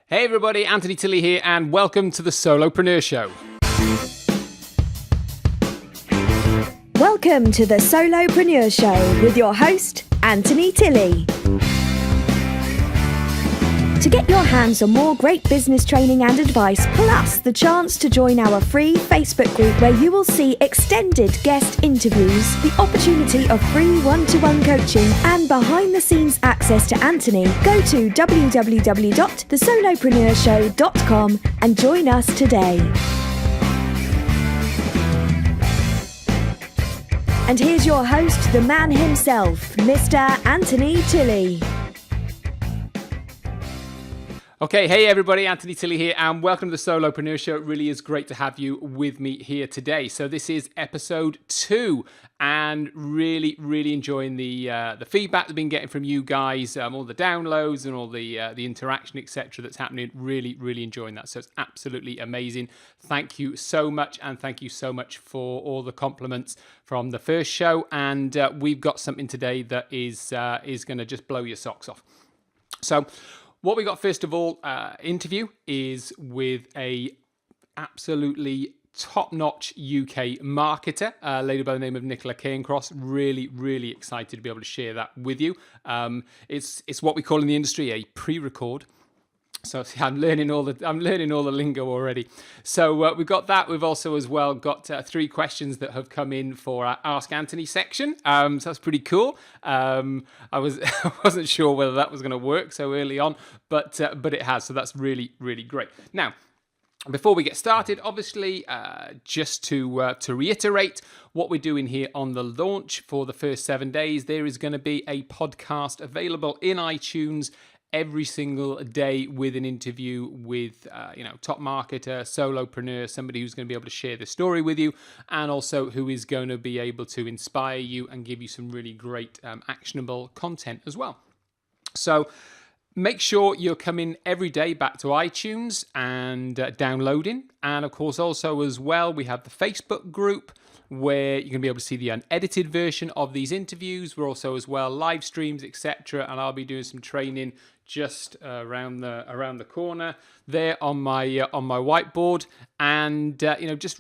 Hey everybody, Anthony Tilley here and welcome to the Solopreneur Show. Welcome to the Solopreneur Show with your host, Anthony Tilley. To get your hands on more great business training and advice, plus the chance to join our free Facebook group where you will see extended guest interviews, the opportunity of free one-to-one coaching, and behind-the-scenes access to Anthony, go to www.thesolopreneurshow.com and join us today. And here's your host, the man himself, Mr. Anthony Tilley. Okay, hey everybody, Anthony Tilley here and welcome to the Solopreneur Show. It really is great to have you with me here today. So this is episode 2 and really enjoying the feedback I've been getting from you guys, all the downloads and all the interaction, etc. that's happening. Really enjoying that. So it's absolutely amazing. Thank you so much, and thank you so much for all the compliments from the first show. And we've got something today that is going to just blow your socks off. So what we got first of all, interview is with a absolutely top-notch UK marketer, a lady by the name of Nicola Cairncross. Really excited to be able to share that with you. It's what we call in the industry a pre-record. So I'm learning all the lingo already. So we've got that. We've also as well got 3 questions that have come in for our Ask Anthony section. So that's pretty cool. I wasn't sure whether that was going to work so early on, but it has. So that's really great. Now, before we get started, obviously, just to reiterate what we're doing here on the launch for the first 7 days, there is going to be a podcast available in iTunes every single day with an interview with, top marketer, solopreneur, somebody who's going to be able to share the story with you, and also who is going to be able to inspire you and give you some really great actionable content as well. So make sure you're coming every day back to iTunes and downloading. And of course, also as well, we have the Facebook group where you're going to be able to see the unedited version of these interviews. We're also as well live streams, etc. And I'll be doing some training just around the corner there on my whiteboard, and just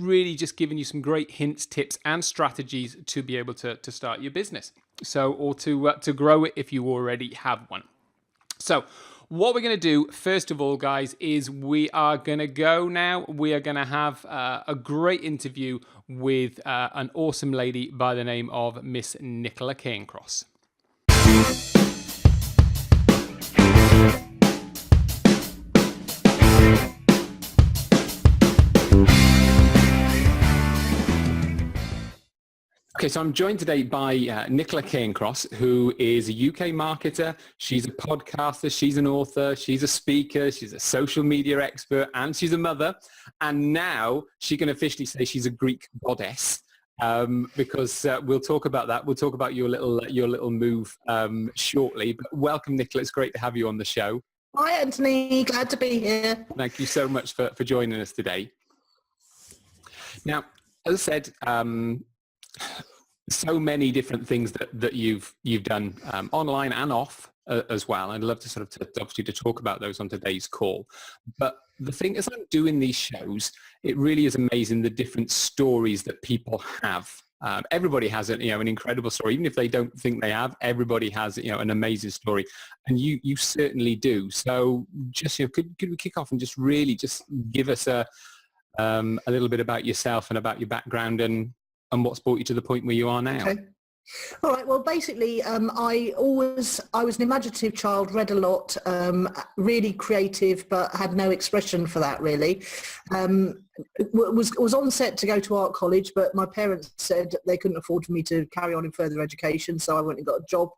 giving you some great hints, tips, and strategies to be able to start your business. Or to grow it if you already have one. So what we're going to do, first of all, guys, is we are going to go now. We are going to have a great interview with an awesome lady by the name of Miss Nicola Cairncross. Okay, so I'm joined today by Nicola Cairncross, who is a UK marketer. She's a podcaster, she's an author, she's a speaker, she's a social media expert, and she's a mother. And now she can officially say she's a Greek goddess, because we'll talk about that. We'll talk about your little move shortly. But welcome, Nicola. It's great to have you on the show. Hi, Anthony. Glad to be here. Thank you so much for joining us today. Now, as I said, so many different things that you've done online and off as well. I'd love to obviously to talk about those on today's call. But the thing is, I'm doing these shows, it really is amazing the different stories that people have. Everybody has an incredible story, even if they don't think they have. Everybody has an amazing story, and you certainly do. So just could we kick off and just really give us a little bit about yourself and about your background and what's brought you to the point where you are now? Okay. All right. Well, basically, I was an imaginative child, read a lot, really creative, but had no expression for that really. Was on set to go to art college, but my parents said they couldn't afford for me to carry on in further education, so I went and got a job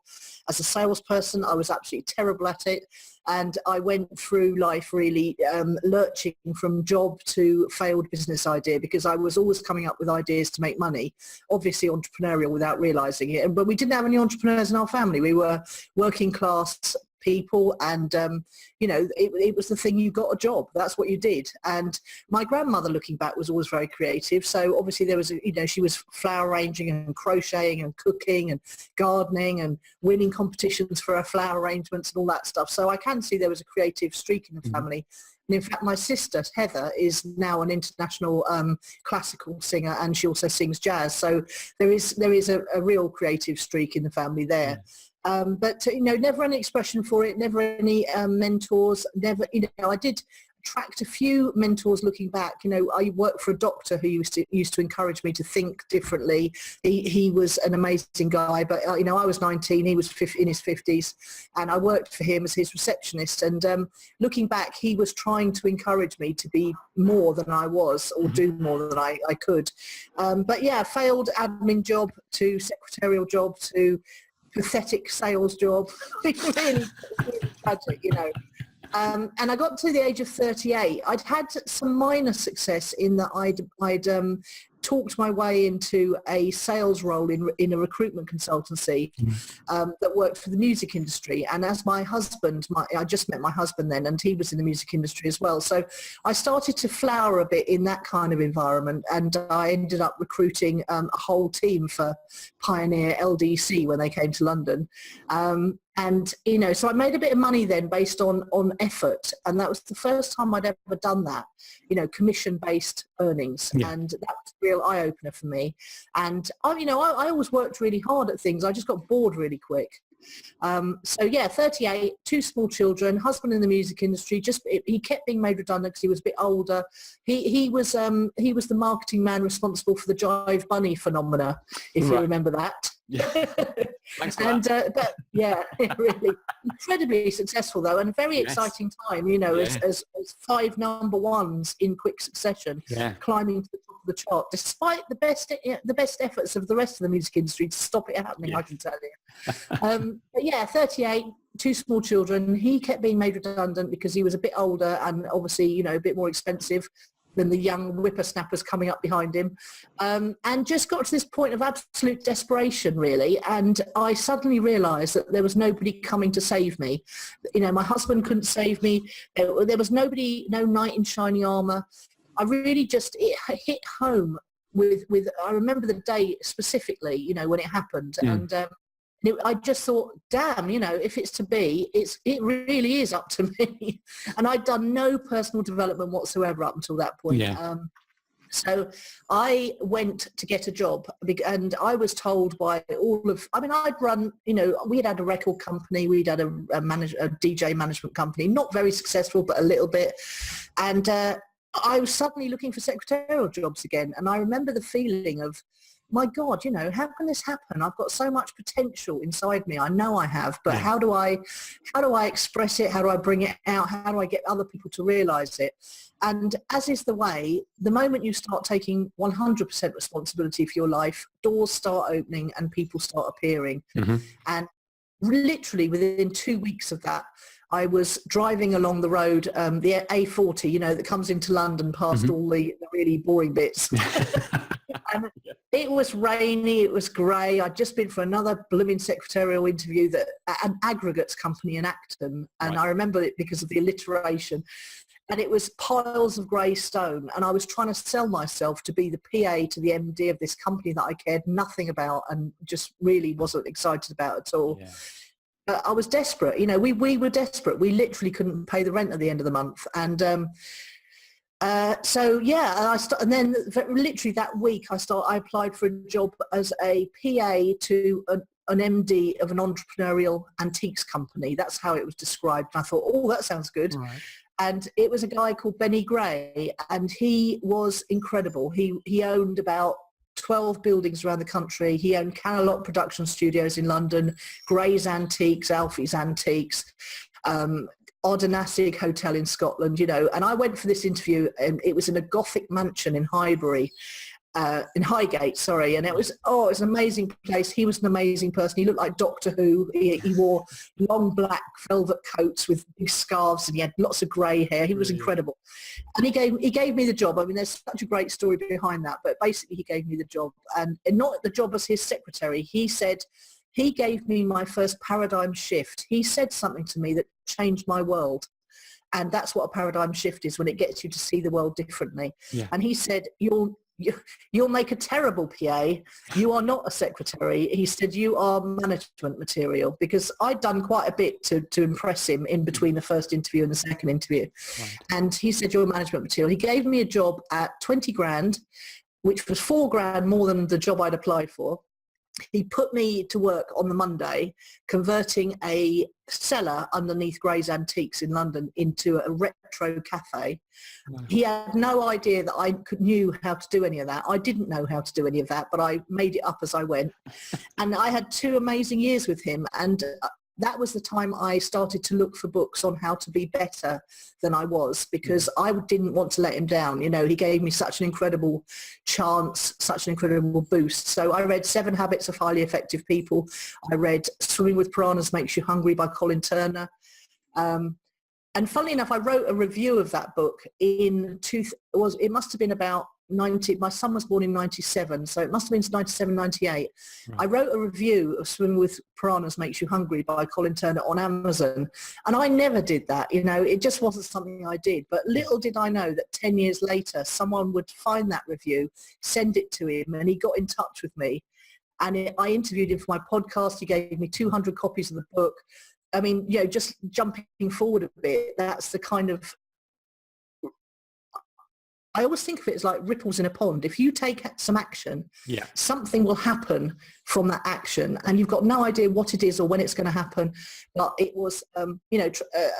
as a salesperson. I was absolutely terrible at it, and I went through life really lurching from job to failed business idea, because I was always coming up with ideas to make money, obviously entrepreneurial without realising it. But we didn't have any entrepreneurs in our family. We were working class people, and it was the thing. You got a job, that's what you did. And my grandmother, looking back, was always very creative, so obviously there was she was flower arranging and crocheting and cooking and gardening and winning competitions for her flower arrangements and all that stuff. So I can see there was a creative streak in the family. And in fact, my sister, Heather, is now an international classical singer, and she also sings jazz. So there is a real creative streak in the family there. But never any expression for it, never any mentors, never, I did attract a few mentors looking back. I worked for a doctor who used to encourage me to think differently. He was an amazing guy, but I was 19, he was in his 50s, and I worked for him as his receptionist. And looking back, he was trying to encourage me to be more than I was, or do more than I could. But yeah, failed admin job to secretarial job to pathetic sales job. really tragic, And I got to the age of 38. I'd had some minor success in that I'd talked my way into a sales role in a recruitment consultancy that worked for the music industry. And as my husband, I just met my husband then, and he was in the music industry as well. So I started to flower a bit in that kind of environment, and I ended up recruiting a whole team for Pioneer LDC when they came to London. And, so I made a bit of money then based on effort. And that was the first time I'd ever done that, commission-based earnings. Yeah. And that was a real eye-opener for me. And, I always worked really hard at things. I just got bored really quick. 38, 2 small children, husband in the music industry. He kept being made redundant because he was a bit older. He was the marketing man responsible for the Jive Bunny phenomena, if you remember that. Yeah. Thanks for that. But yeah, really incredibly successful though, and a very exciting time. As 5 number ones in quick succession, climbing to the top of the chart, despite the best efforts of the rest of the music industry to stop it happening. I can tell you. But yeah, 38, 2 small children. He kept being made redundant because he was a bit older and obviously a bit more expensive than the young whippersnappers coming up behind him, and just got to this point of absolute desperation, really. And I suddenly realised that there was nobody coming to save me. My husband couldn't save me. There was nobody, no knight in shining armour. I really it hit home with. I remember the day specifically, when it happened, and. I just thought, damn, if it's to be, it really is up to me. And I'd done no personal development whatsoever up until that point. Yeah. So I went to get a job, and I was told by I'd run, we'd had a record company, we'd had a DJ management company, not very successful, but a little bit. And I was suddenly looking for secretarial jobs again. And I remember the feeling of, my God, how can this happen? I've got so much potential inside me. I know I have, but how do I express it? How do I bring it out? How do I get other people to realize it? And as is the way, the moment you start taking 100% responsibility for your life, doors start opening and people start appearing. Mm-hmm. And literally within 2 weeks of that, I was driving along the road, the A40, that comes into London past all the really boring bits. And it was rainy, it was grey. I'd just been for another blooming secretarial interview an aggregates company in Acton. And I remember it because of the alliteration. And it was piles of grey stone. And I was trying to sell myself to be the PA to the MD of this company that I cared nothing about and just really wasn't excited about at all. Yeah. But I was desperate. We were desperate. We literally couldn't pay the rent at the end of the month. And and then literally that week I applied for a job as a PA to an MD of an entrepreneurial antiques company. That's how it was described. And I thought, oh, that sounds good. Right. And it was a guy called Benny Gray, and he was incredible. He owned about 12 buildings around the country. He owned Canalot Production Studios in London, Gray's Antiques, Alfie's Antiques, Ardnasig Hotel in Scotland, and I went for this interview, and it was in a Gothic mansion in Highgate, and it was an amazing place. He was an amazing person. He looked like Doctor Who. He wore long black velvet coats with big scarves, and he had lots of grey hair. He was incredible. And he gave me the job. I mean, there's such a great story behind that, but basically he gave me the job, and not the job as his secretary. He said he gave me my first paradigm shift. He said something to me that changed my world. And that's what a paradigm shift is, when it gets you to see the world differently. Yeah. And he said, you'll make a terrible PA. You are not a secretary. He said, you are management material, because I'd done quite a bit to impress him in between the first interview and the second interview. Right. And he said, you're management material. He gave me a job at 20 grand, which was 4 grand more than the job I'd applied for. He put me to work on the Monday converting a cellar underneath Gray's Antiques in London into a retro cafe. Wow. He had no idea that I knew how to do any of that. I didn't know how to do any of that, but I made it up as I went. And I had 2 amazing years with him. And that was the time I started to look for books on how to be better than I was, because I didn't want to let him down. You know, he gave me such an incredible chance, such an incredible boost. So I read 7 Habits of Highly Effective People. I read Swimming with Piranhas Makes You Hungry by Colin Turner. And funnily enough, I wrote a review of that book it must have been about 90, my son was born in 97, so it must have been 97, 98. Right. I wrote a review of Swim with Piranhas Makes You Hungry by Colin Turner on Amazon. And I never did that, you know, it just wasn't something I did. But little did I know that 10 years later, someone would find that review, send it to him, and he got in touch with me. And I interviewed him for my podcast. He gave me 200 copies of the book. I mean, you know, just jumping forward a bit, that's the kind of, I always think of it as like ripples in a pond. If you take some action, something will happen from that action, and you've got no idea what it is or when it's going to happen. But it was,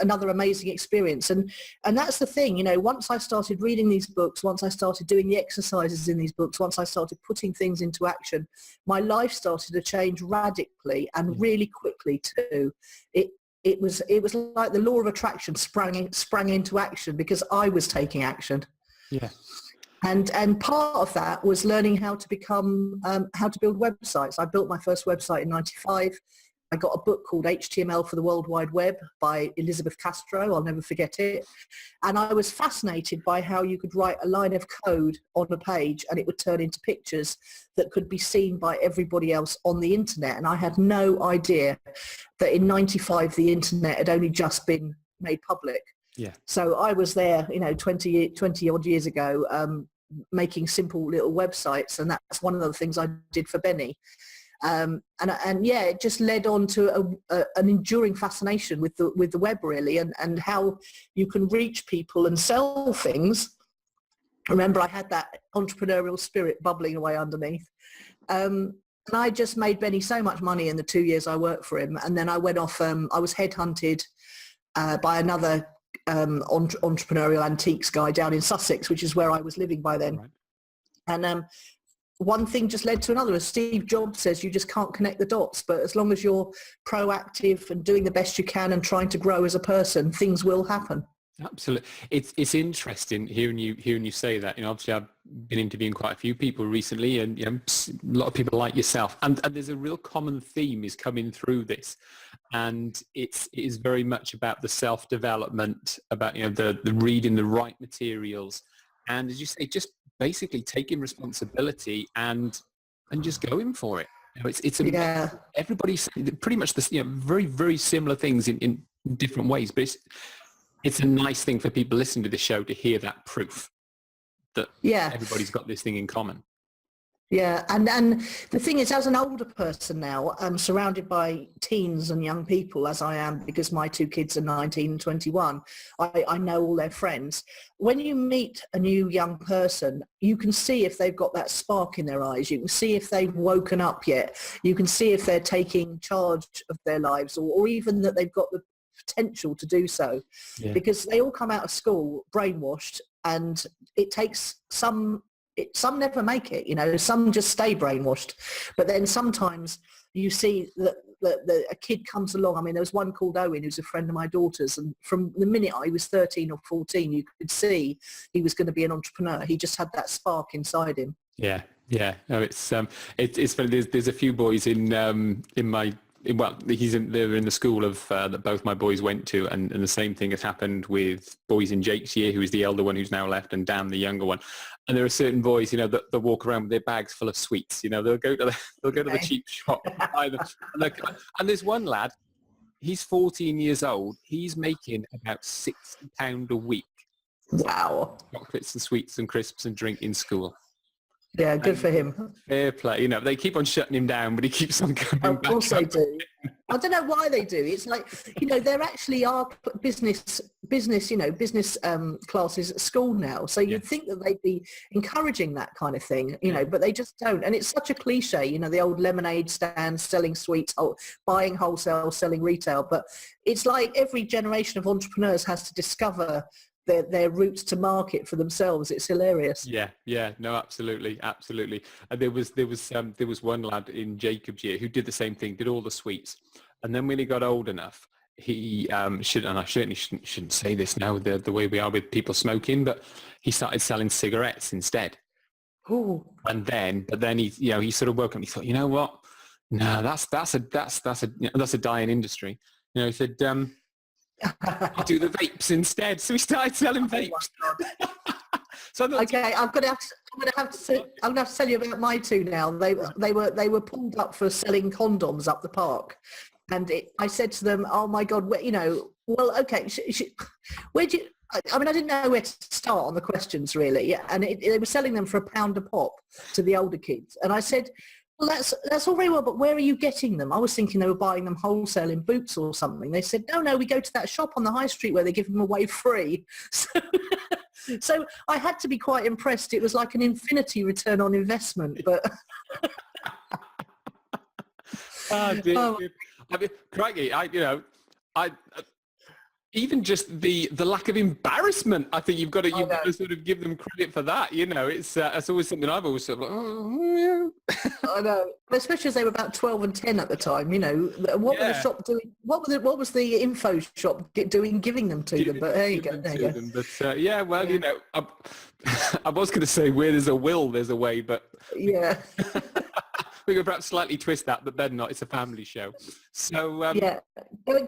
another amazing experience. And that's the thing, you know, once I started reading these books, once I started doing the exercises in these books, once I started putting things into action, my life started to change radically and really quickly too. It was like the law of attraction sprang into action because I was taking action. Yeah. And part of that was learning how to build websites. I built my first website in 95. I got a book called HTML for the World Wide Web by Elizabeth Castro. I'll never forget it. And I was fascinated by how you could write a line of code on a page and it would turn into pictures that could be seen by everybody else on the internet. And I had no idea that in 95 the internet had only just been made public. Yeah. So I was there, you know, 20 odd years ago, making simple little websites. And that's one of the things I did for Benny. And it just led on to an enduring fascination with the web, really, and how you can reach people and sell things. Remember, I had that entrepreneurial spirit bubbling away underneath. And I just made Benny so much money in the 2 years I worked for him. And then I went off, I was headhunted by another entrepreneurial antiques guy down in Sussex, which is where I was living by then. Right. And one thing just led to another. As Steve Jobs says, you just can't connect the dots. But as long as you're proactive and doing the best you can and trying to grow as a person, things will happen. Absolutely. It's interesting hearing you say that. You know, obviously I've been interviewing quite a few people recently, and you know, a lot of people like yourself. And there's a real common theme is coming through this, and it is very much about the self-development, about, you know, the reading the right materials, and as you say, just basically taking responsibility and just going for it. You know, everybody's pretty much the, you know, very, very similar things in different ways, but it's a nice thing for people listening to the show to hear that proof that everybody's got this thing in common. Yeah, and the thing is, as an older person now, I'm surrounded by teens and young people, as I am, because my 2 kids are 19 and 21. I know all their friends. When you meet a new young person, you can see if they've got that spark in their eyes. You can see if they've woken up yet. You can see if they're taking charge of their lives, or even that they've got the potential to do so, because they all come out of school brainwashed, and it takes some never make it, you know, some just stay brainwashed. But then sometimes you see that a kid comes along. I mean, there was one called Owen who's a friend of my daughter's, and from the minute I was 13 or 14, you could see he was going to be an entrepreneur. He just had that spark inside him. Yeah. No, it's funny. There's a few boys in my well, they're in the school of that both my boys went to, and the same thing has happened with boys in Jake's year, who is the elder one who's now left, and Dan, the younger one. And there are certain boys, that walk around with their bags full of sweets. They'll go to the cheap shop and buy them. And there's one lad, he's 14 years old. He's making about £60 a week. Wow. Chocolates and sweets and crisps and drink in school. Yeah, good for him. Fair play. They keep on shutting him down, but he keeps on coming back. Of course they do. I don't know why they do. It's like, there actually are business classes at school now. So you'd think that they'd be encouraging that kind of thing, but they just don't. And it's such a cliche, the old lemonade stand, selling sweets, buying wholesale, selling retail. But it's like every generation of entrepreneurs has to discover their routes to market for themselves. It's hilarious. Yeah, no, absolutely. And there was one lad in Jacob's year who did the same thing, did all the sweets, and then when he got old enough, he and I certainly shouldn't say this now, the way we are with people smoking, but he started selling cigarettes instead. Ooh. But then he sort of woke up and he thought, you know what? No, that's a dying industry. He said, I'll do the vapes instead. So we started selling vapes. Okay, I'm gonna have to tell you about my two now. They were pulled up for selling condoms up the park, and I said to them, "Oh my God, well, okay, where do you?" I mean, I didn't know where to start on the questions really, and they were selling them for £1 a pop to the older kids, and I said, well, that's all very well, but where are you getting them? I was thinking they were buying them wholesale in Boots or something. They said, no, we go to that shop on the high street where they give them away free. So I had to be quite impressed. It was like an infinity return on investment. But dear. I mean, crikey, even just the lack of embarrassment, I think you've got to sort of give them credit for that. It's always something I've always sort of like, oh yeah. I know, especially as they were about 12 and 10 at the time. What were the shop doing? What was the info shop doing, giving them to them? But there you go. But I was going to say, where there's a will, there's a way. But yeah. We could perhaps slightly twist that, but better not. It's a family show. So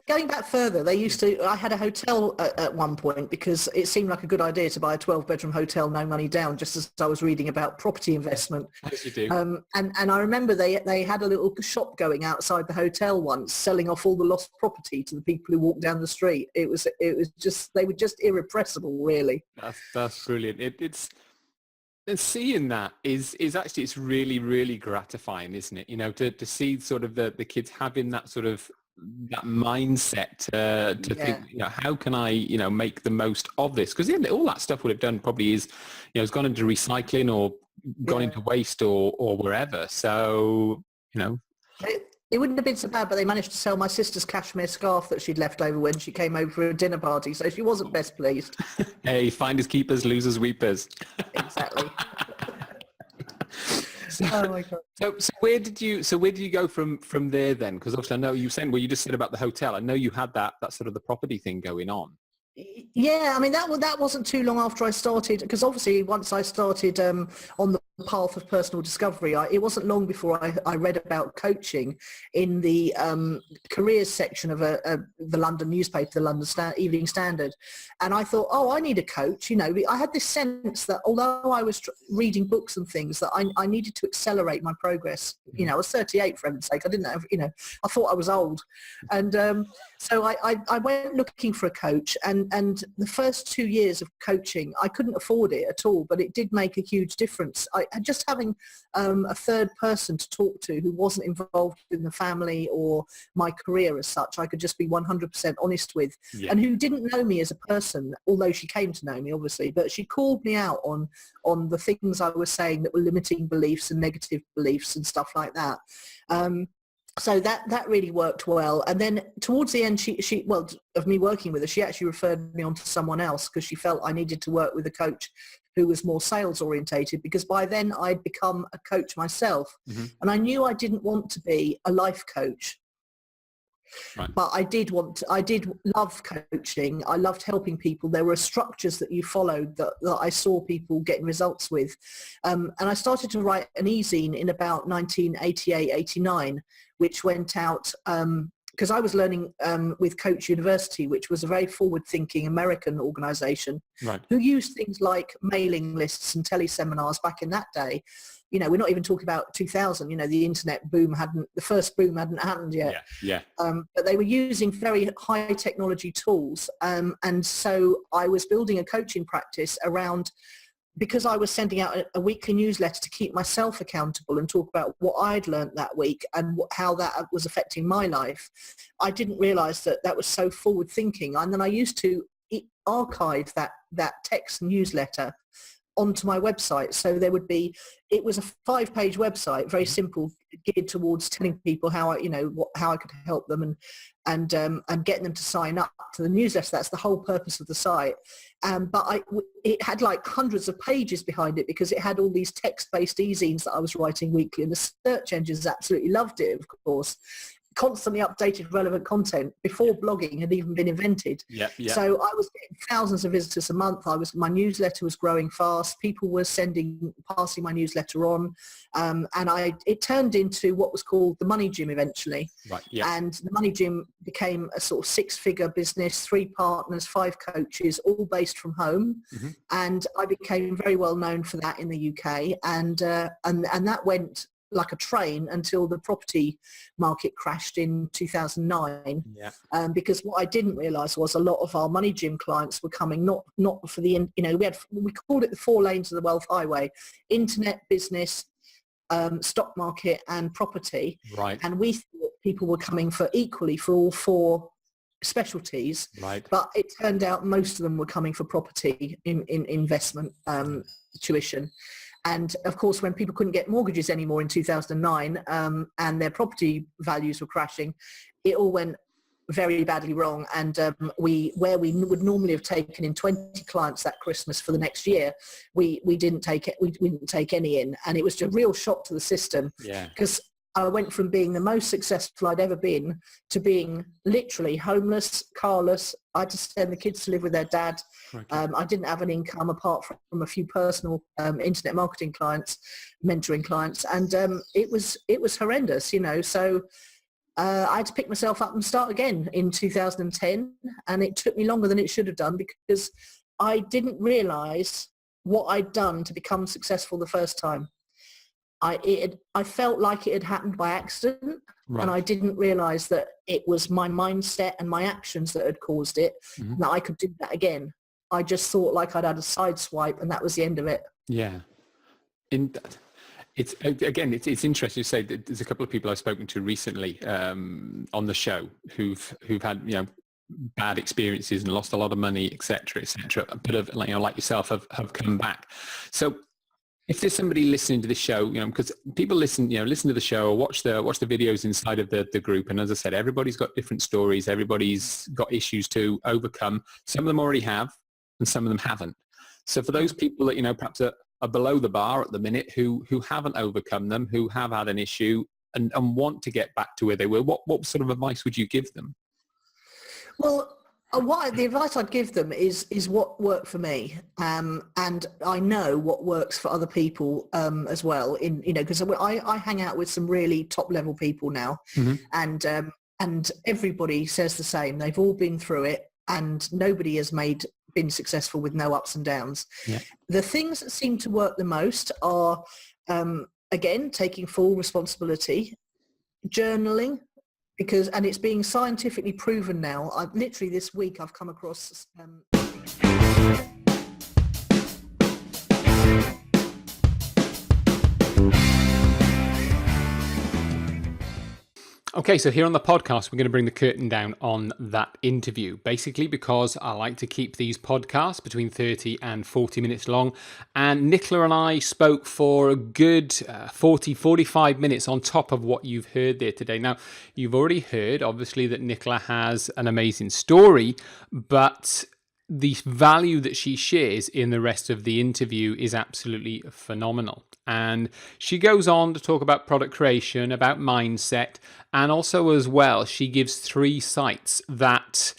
going back further, I had a hotel at one point because it seemed like a good idea to buy a 12-bedroom hotel, no money down, just as I was reading about property investment. Yes, you do. And I remember they had a little shop going outside the hotel once, selling off all the lost property to the people who walked down the street. It was just, they were just irrepressible, really. That's brilliant. And seeing that is actually, it's really, really gratifying, isn't it? To see sort of the kids having that sort of that mindset to think, how can I, make the most of this? Because all that stuff would have done probably is, has gone into recycling or gone into waste or wherever. So, It wouldn't have been so bad, but they managed to sell my sister's cashmere scarf that she'd left over when she came over for a dinner party, so she wasn't best pleased. Hey, finders keepers, losers weepers. Exactly. Oh my God. So where did you go from there then? Because obviously I know you just said about the hotel. I know you had that sort of the property thing going on. Yeah, I mean that wasn't too long after I started, because obviously once I started on the path of personal discovery, it wasn't long before I read about coaching in the careers section of the London newspaper, the London Evening Standard, and I thought, I need a coach. I had this sense that although I was reading books and things, that I needed to accelerate my progress. I was 38, for heaven's sake. I didn't have, I thought I was old, and so I went looking for a coach, and the first 2 years of coaching, I couldn't afford it at all, but it did make a huge difference. Just having a third person to talk to who wasn't involved in the family or my career as such, I could just be 100% honest with, and who didn't know me as a person, although she came to know me, obviously, but she called me out on the things I was saying that were limiting beliefs and negative beliefs and stuff like that. So that really worked well. And then towards the end, she of me working with her, she actually referred me on to someone else because she felt I needed to work with a coach who was more sales orientated, because by then I'd become a coach myself. Mm-hmm. And I knew I didn't want to be a life coach. Right. But I did love coaching. I loved helping people. There were structures that you followed that I saw people getting results with. And I started to write an e-zine in about 1988, 89, which went out because I was learning with Coach University, which was a very forward-thinking American organization who used things like mailing lists and teleseminars back in that day. You know, we're not even talking about 2000. You know, the internet boom the first boom hadn't happened yet. But they were using very high technology tools. And so I was building a coaching practice around, because I was sending out a weekly newsletter to keep myself accountable and talk about what I'd learned that week and how that was affecting my life. I didn't realize that was so forward thinking. And then I used to archive that text newsletter onto my website. So it was a 5-page website, very simple, geared towards telling people how I could help them and getting them to sign up to the newsletter. That's the whole purpose of the site. But it had like hundreds of pages behind it because it had all these text-based e-zines that I was writing weekly, and the search engines absolutely loved it, of course. Constantly updated relevant content before blogging had even been invented. So I was getting thousands of visitors a month. My newsletter was growing fast. People were passing my newsletter on. And it turned into what was called the Money Gym eventually. And the Money Gym became a sort of 6-figure business, 3 partners, 5 coaches, all based from home. And I became very well known for that in the UK. And that went like a train until the property market crashed in 2009. Because what I didn't realize was a lot of our Money Gym clients were coming not for the, we called it the 4 lanes of the wealth highway: internet, business, stock market and property. And we thought people were coming for all 4 specialties. But it turned out most of them were coming for property in investment tuition. And of course, when people couldn't get mortgages anymore in 2009 and their property values were crashing, it all went very badly wrong. And where we would normally have taken in 20 clients that Christmas for the next year, we didn't take it. We didn't take any in, and it was just a real shock to the system. Because I went from being the most successful I'd ever been to being literally homeless, carless. I had to send the kids to live with their dad. I didn't have an income apart from a few personal internet marketing clients, mentoring clients, and it was horrendous, So I had to pick myself up and start again in 2010, and it took me longer than it should have done because I didn't realize what I'd done to become successful the first time. I felt like it had happened by accident, and I didn't realize that it was my mindset and my actions that had caused it, and that I could do that again. I just thought like I'd had a side swipe, and that was the end of it. It's interesting to say that there's a couple of people I've spoken to recently on the show who've had bad experiences and lost a lot of money, etc., but like yourself have come back. So if there's somebody listening to this show, because people listen to the show or watch the videos inside of the group, and as I said, everybody's got different stories, everybody's got issues to overcome. Some of them already have, and some of them haven't. So for those people that perhaps are below the bar at the minute, who haven't overcome them, who have had an issue and want to get back to where they were, what sort of advice would you give them? Well, the advice I'd give them is what worked for me, and I know what works for other people as well. Because I hang out with some really top level people now, and everybody says the same. They've all been through it, and nobody has been successful with no ups and downs. The things that seem to work the most are again taking full responsibility, journaling. And it's being scientifically proven now. Literally this week I've come across Okay, so here on the podcast, we're going to bring the curtain down on that interview, basically because I like to keep these podcasts between 30 and 40 minutes long. And Nicola and I spoke for a good 45 minutes on top of what you've heard there today. Now, you've already heard, obviously, that Nicola has an amazing story, but the value that she shares in the rest of the interview is absolutely phenomenal. And she goes on to talk about product creation, about mindset, and also as well, she gives 3 sites that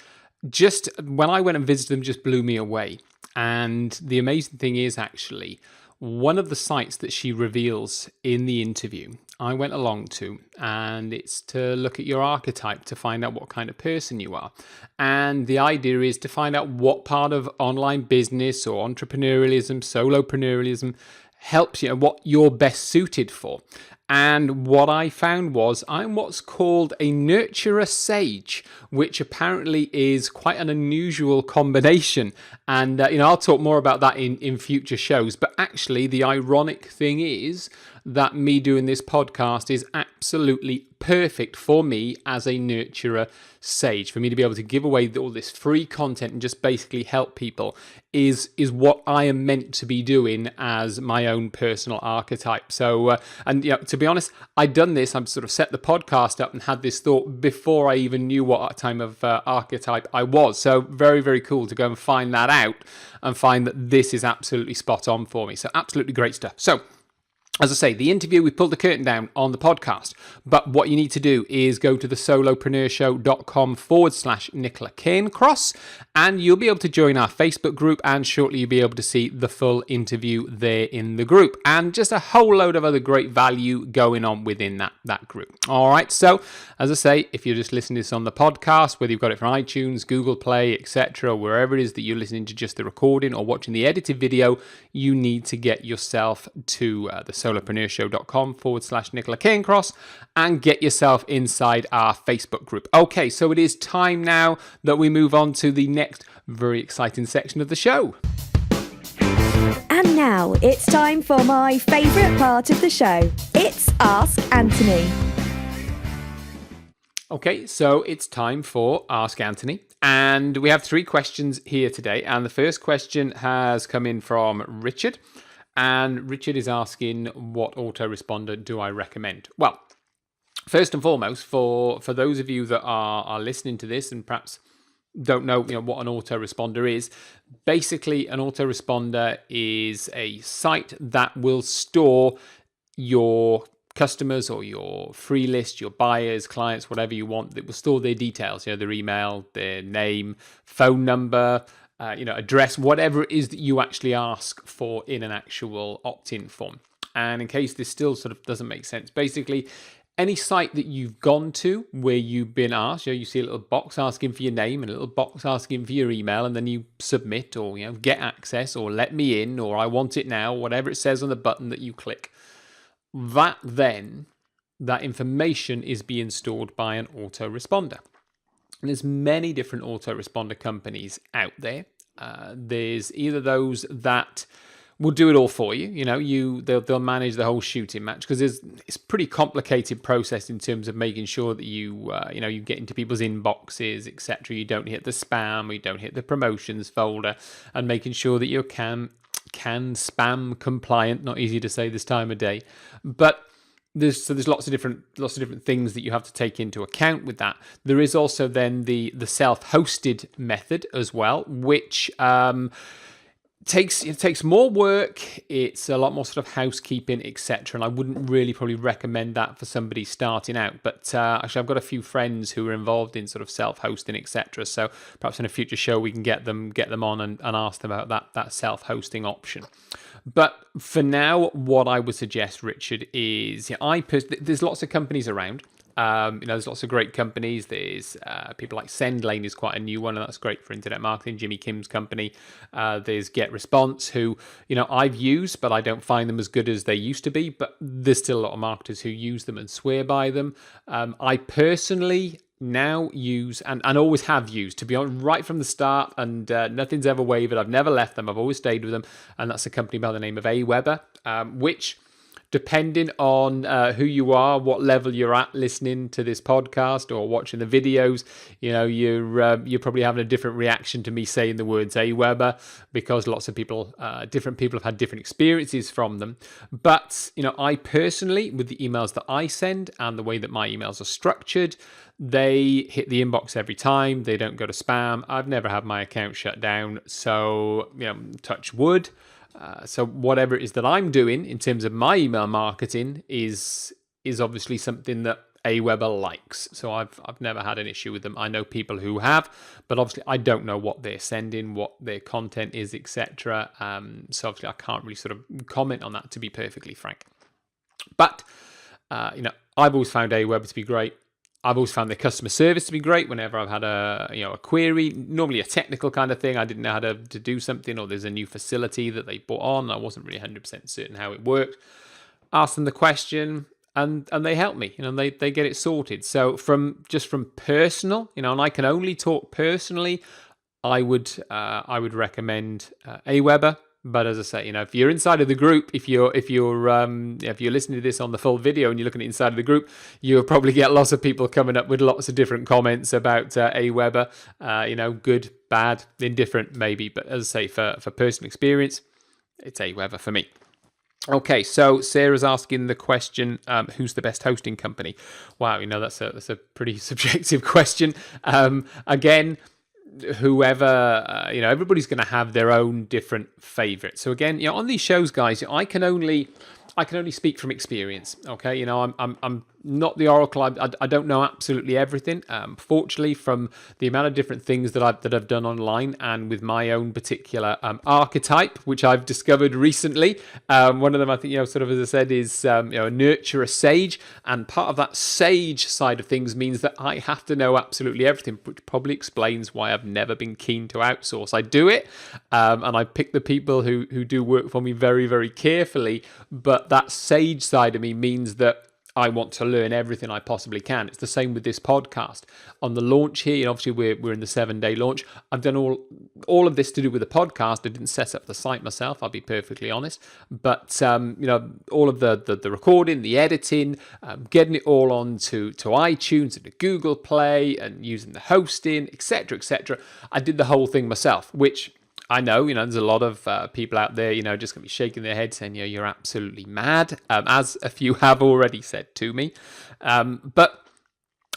just, when I went and visited them, just blew me away. And the amazing thing is actually, one of the sites that she reveals in the interview I went along to, and it's to look at your archetype to find out what kind of person you are. And the idea is to find out what part of online business or entrepreneurialism, solopreneurialism helps you and what you're best suited for. And what I found was I'm what's called a nurturer sage, which apparently is quite an unusual combination. And, I'll talk more about that in future shows. But actually, the ironic thing is that me doing this podcast is absolutely perfect for me as a nurturer sage. For me to be able to give away all this free content and just basically help people is what I am meant to be doing as my own personal archetype. So, to be honest, I'd done this. I've sort of set the podcast up and had this thought before I even knew what type of archetype I was. So very, very cool to go and find that out and find that this is absolutely spot on for me. So absolutely great stuff. So, as I say, the interview, we pulled the curtain down on the podcast, but what you need to do is go to the solopreneurshow.com/Nicola Cairncross, and you'll be able to join our Facebook group, and shortly you'll be able to see the full interview there in the group, and just a whole load of other great value going on within that group. All right, so as I say, if you're just listening to this on the podcast, whether you've got it from iTunes, Google Play, etc., wherever it is that you're listening to just the recording or watching the edited video, you need to get yourself to the solopreneurshow.com/Nicola Cairncross and get yourself inside our Facebook group. Okay, so it is time now that we move on to the next very exciting section of the show. And now it's time for my favourite part of the show. It's Ask Anthony. Okay, so it's time for Ask Anthony. And we have 3 questions here today. And the first question has come in from Richard. And Richard is asking, what autoresponder do I recommend? Well, first and foremost, for those of you that are listening to this and perhaps don't know, what an autoresponder is, basically an autoresponder is a site that will store your customers or your free list, your buyers, clients, whatever you want. That will store their details, their email, their name, phone number, address, whatever it is that you actually ask for in an actual opt-in form. And in case this still sort of doesn't make sense, basically any site that you've gone to where you've been asked, you see a little box asking for your name and a little box asking for your email, and then you submit or get access or let me in or I want it now, whatever it says on the button that you click. That information is being stored by an autoresponder. And there's many different autoresponder companies out there. There's either those that will do it all for you. They'll manage the whole shooting match, because it's a pretty complicated process in terms of making sure that you get into people's inboxes, etc. You don't hit the spam, you don't hit the promotions folder, and making sure that you're can spam compliant. Not easy to say this time of day, but there's lots of different things that you have to take into account with that. There is also then the self-hosted method as well, which takes more work. It's a lot more sort of housekeeping, etc. And I wouldn't really probably recommend that for somebody starting out. But actually, I've got a few friends who are involved in sort of self-hosting, etc. So perhaps in a future show we can get them on and ask them about that self-hosting option. But for now, what I would suggest, Richard, is there's lots of companies around. There's lots of great companies. There's people like SendLane is quite a new one, and that's great for internet marketing. Jimmy Kim's company. There's GetResponse, who I've used, but I don't find them as good as they used to be. But there's still a lot of marketers who use them and swear by them. I personally now use and always have used, to be honest, right from the start, and nothing's ever wavered. I've never left them. I've always stayed with them, and that's a company by the name of Aweber, which, depending on who you are, what level you're at listening to this podcast or watching the videos, you're probably having a different reaction to me saying the words Aweber, because lots of people, different people have had different experiences from them. But, I personally, with the emails that I send and the way that my emails are structured, they hit the inbox every time. They don't go to spam. I've never had my account shut down. So, touch wood. So whatever it is that I'm doing in terms of my email marketing is obviously something that Aweber likes. So I've never had an issue with them. I know people who have, but obviously I don't know what they're sending, what their content is, etc. So obviously I can't really sort of comment on that, to be perfectly frank. But I've always found Aweber to be great. I've always found their customer service to be great whenever I've had a query, normally a technical kind of thing. I didn't know how to do something, or there's a new facility that they brought on. I wasn't really 100% certain how it worked. Ask them the question, and they help me. They get it sorted. So from personal, and I can only talk personally, I would recommend Aweber. But as I say, if you're inside of the group, if you're listening to this on the full video and you're looking at inside of the group, you'll probably get lots of people coming up with lots of different comments about Aweber. Good, bad, indifferent, maybe. But as I say, for personal experience, it's Aweber for me. Okay, so Sarah's asking the question, who's the best hosting company? Wow, that's a pretty subjective question. Again, whoever, everybody's going to have their own different favorite. So again, on these shows, guys, I can only speak from experience. Okay, I'm not the oracle. I don't know absolutely everything. Fortunately, from the amount of different things that I've done online, and with my own particular archetype, which I've discovered recently. One of them, I think, sort of as I said, is nurture a sage, and part of that sage side of things means that I have to know absolutely everything, which probably explains why I've never been keen to outsource. I do it, and I pick the people who do work for me very, very carefully, but that sage side of me means that I want to learn everything I possibly can. It's the same with this podcast. On the launch here, obviously we're in the 7-day launch. I've done all of this to do with the podcast. I didn't set up the site myself, I'll be perfectly honest. But all of the recording, the editing, getting it all onto iTunes and to Google Play, and using the hosting, etc., etc. I did the whole thing myself, which I know, there's a lot of people out there, just going to be shaking their head saying, you're absolutely mad, as a few have already said to me. But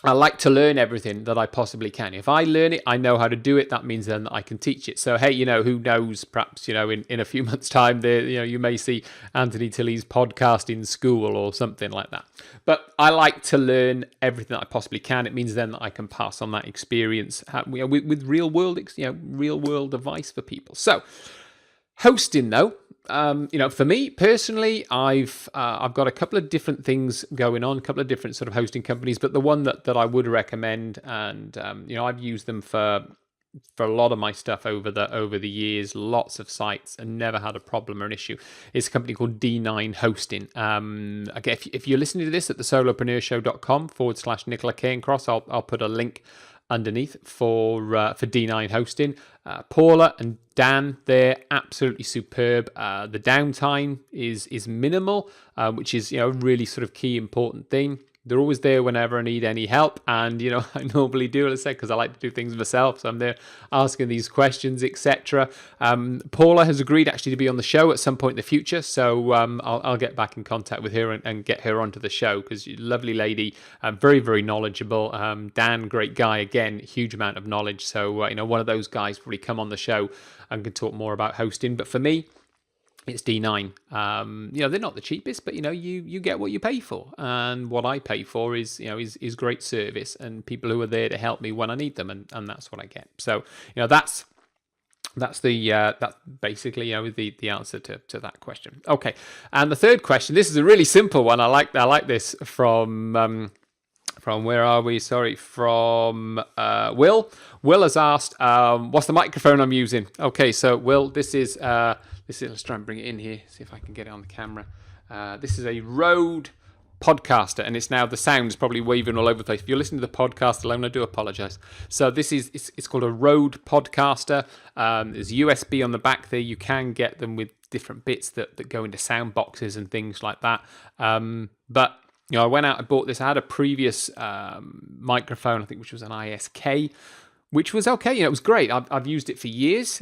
I like to learn everything that I possibly can. If I learn it, I know how to do it. That means then that I can teach it. So, hey, who knows, perhaps, in a few months' time, there, you may see Anthony Tilley's podcasting school or something like that. But I like to learn everything that I possibly can. It means then that I can pass on that experience with real world advice for people. So, hosting though, for me personally, I've got a couple of different things going on, a couple of different sort of hosting companies, but the one that I would recommend, and I've used them for a lot of my stuff over the years, lots of sites, and never had a problem or an issue, is a company called D9 Hosting. Again, if you're listening to this at the solopreneurshow.com/Nicola Cairncross, I'll put a link underneath for D9 Hosting. Paula and Dan, they're absolutely superb. The downtime is minimal, which is a really sort of key important thing. They're always there whenever I need any help, and I normally do, let's say, because I like to do things myself, so I'm there asking these questions, etc. Paula has agreed actually to be on the show at some point in the future, so I'll get back in contact with her and get her onto the show, because she's a lovely lady, very, very knowledgeable. Dan, great guy, again, huge amount of knowledge, so one of those guys probably come on the show and can talk more about hosting. But for me, it's D9. They're not the cheapest, but you get what you pay for, and what I pay for is great service and people who are there to help me when I need them, and that's what I get. So that's basically the answer to that question. Okay, and the third question. This is a really simple one. I like this from where are we? Sorry, from Will. Will has asked, what's the microphone I'm using? Okay, so Will, this is let's try and bring it in here, see if I can get it on the camera. This is a Rode Podcaster, and it's now, the sound is probably waving all over the place. If you're listening to the podcast alone, I do apologize. So this is, it's called a Rode Podcaster. There's USB on the back there. You can get them with different bits that go into sound boxes and things like that. But I went out and bought this. I had a previous microphone, I think, which was an ISK, which was okay. It was great. I've used it for years.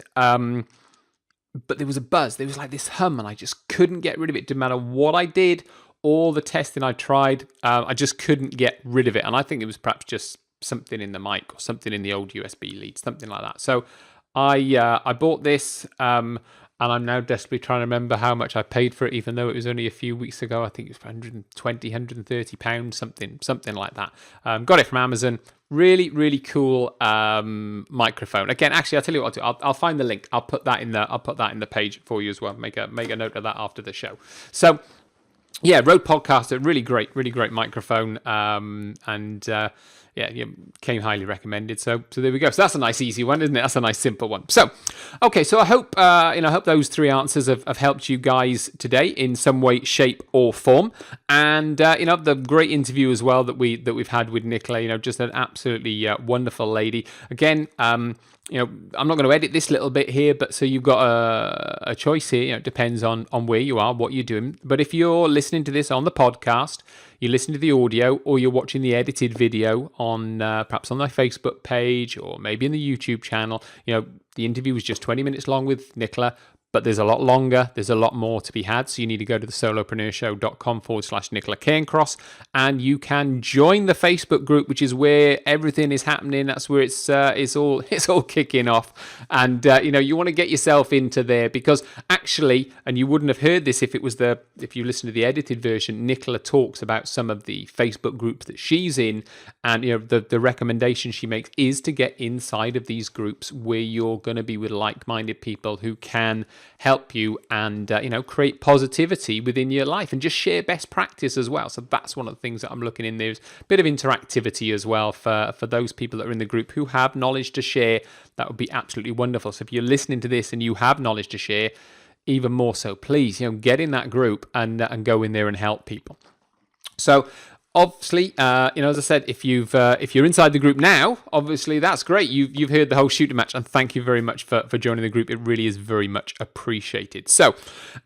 But there was a buzz. There was like this hum, and I just couldn't get rid of it. Didn't matter what I did, all the testing I tried, I just couldn't get rid of it. And I think it was perhaps just something in the mic or something in the old USB lead, something like that. So I bought this, and I'm now desperately trying to remember how much I paid for it, even though it was only a few weeks ago. I think it was 120, 130 pounds, something like that. Got it from Amazon. Really, really cool microphone. Again, actually, I'll tell you what I'll do. I'll find the link. I'll put that in the page for you as well. Make a note of that after the show. So Yeah, Rode Podcaster, really great microphone, came highly recommended. So there we go. So that's a nice easy one, isn't it? That's a nice simple one. So, okay, so I hope I hope those three answers have helped you guys today in some way, shape, or form. And the great interview as well that we've had with Nicola. Just an absolutely wonderful lady. Again, I'm not going to edit this little bit here, but so you've got a choice here. It depends on where you are, what you're doing. But if you're listening to this on the podcast, you listen to the audio, or you're watching the edited video on perhaps on my Facebook page or maybe in the YouTube channel, the interview was just 20 minutes long with Nicola. But there's a lot longer. There's a lot more to be had. So you need to go to the solopreneurshowcom/Nicola Cairncross, and you can join the Facebook group, which is where everything is happening. That's where it's all kicking off. And you want to get yourself into there, because actually, and you wouldn't have heard this if you listen to the edited version, Nicola talks about some of the Facebook groups that she's in, and the recommendation she makes is to get inside of these groups where you're going to be with like-minded people who can help you and create positivity within your life and just share best practice as well. So that's one of the things that I'm looking in. There's a bit of interactivity as well for those people that are in the group who have knowledge to share. That would be absolutely wonderful. So if you're listening to this and you have knowledge to share, even more so, please get in that group and go in there and help people. So obviously, as I said, if you're inside the group now, obviously that's great. You've heard the whole shooting match, and thank you very much for joining the group. It really is very much appreciated. So,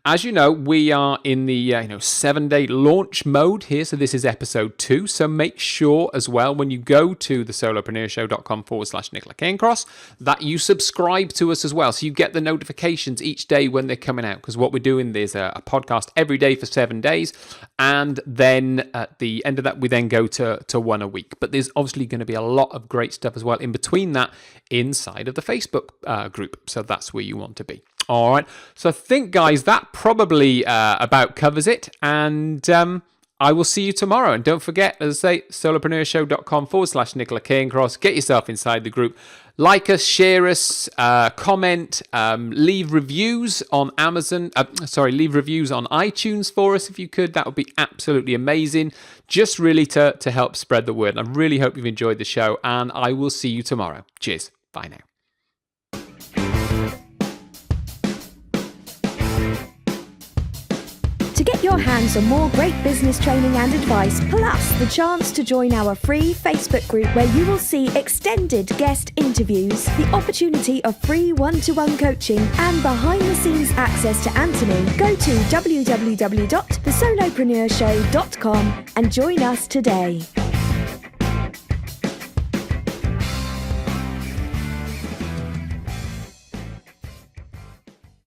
as you know, we are in the 7-day launch mode here. So this is episode 2. So make sure as well when you go to the solopreneurshowcom/Nicola Cairncross that you subscribe to us as well, so you get the notifications each day when they're coming out. Because what we're doing, there's a podcast every day for 7 days, and then at the end of that, we then go to one a week. But there's obviously going to be a lot of great stuff as well in between that inside of the Facebook group. So that's where you want to be. All right. So I think, guys, that probably about covers it. And I will see you tomorrow. And don't forget, as I say, solopreneurshowcom/Nicola Cairncross. Get yourself inside the group. Like us, share us, comment, leave reviews on leave reviews on iTunes for us if you could. That would be absolutely amazing. Just really to help spread the word. And I really hope you've enjoyed the show, and I will see you tomorrow. Cheers. Bye now. To get your hands on more great business training and advice, plus the chance to join our free Facebook group where you will see extended guest interviews, the opportunity of free one-to-one coaching, and behind-the-scenes access to Anthony, go to www.thesolopreneurshow.com and join us today.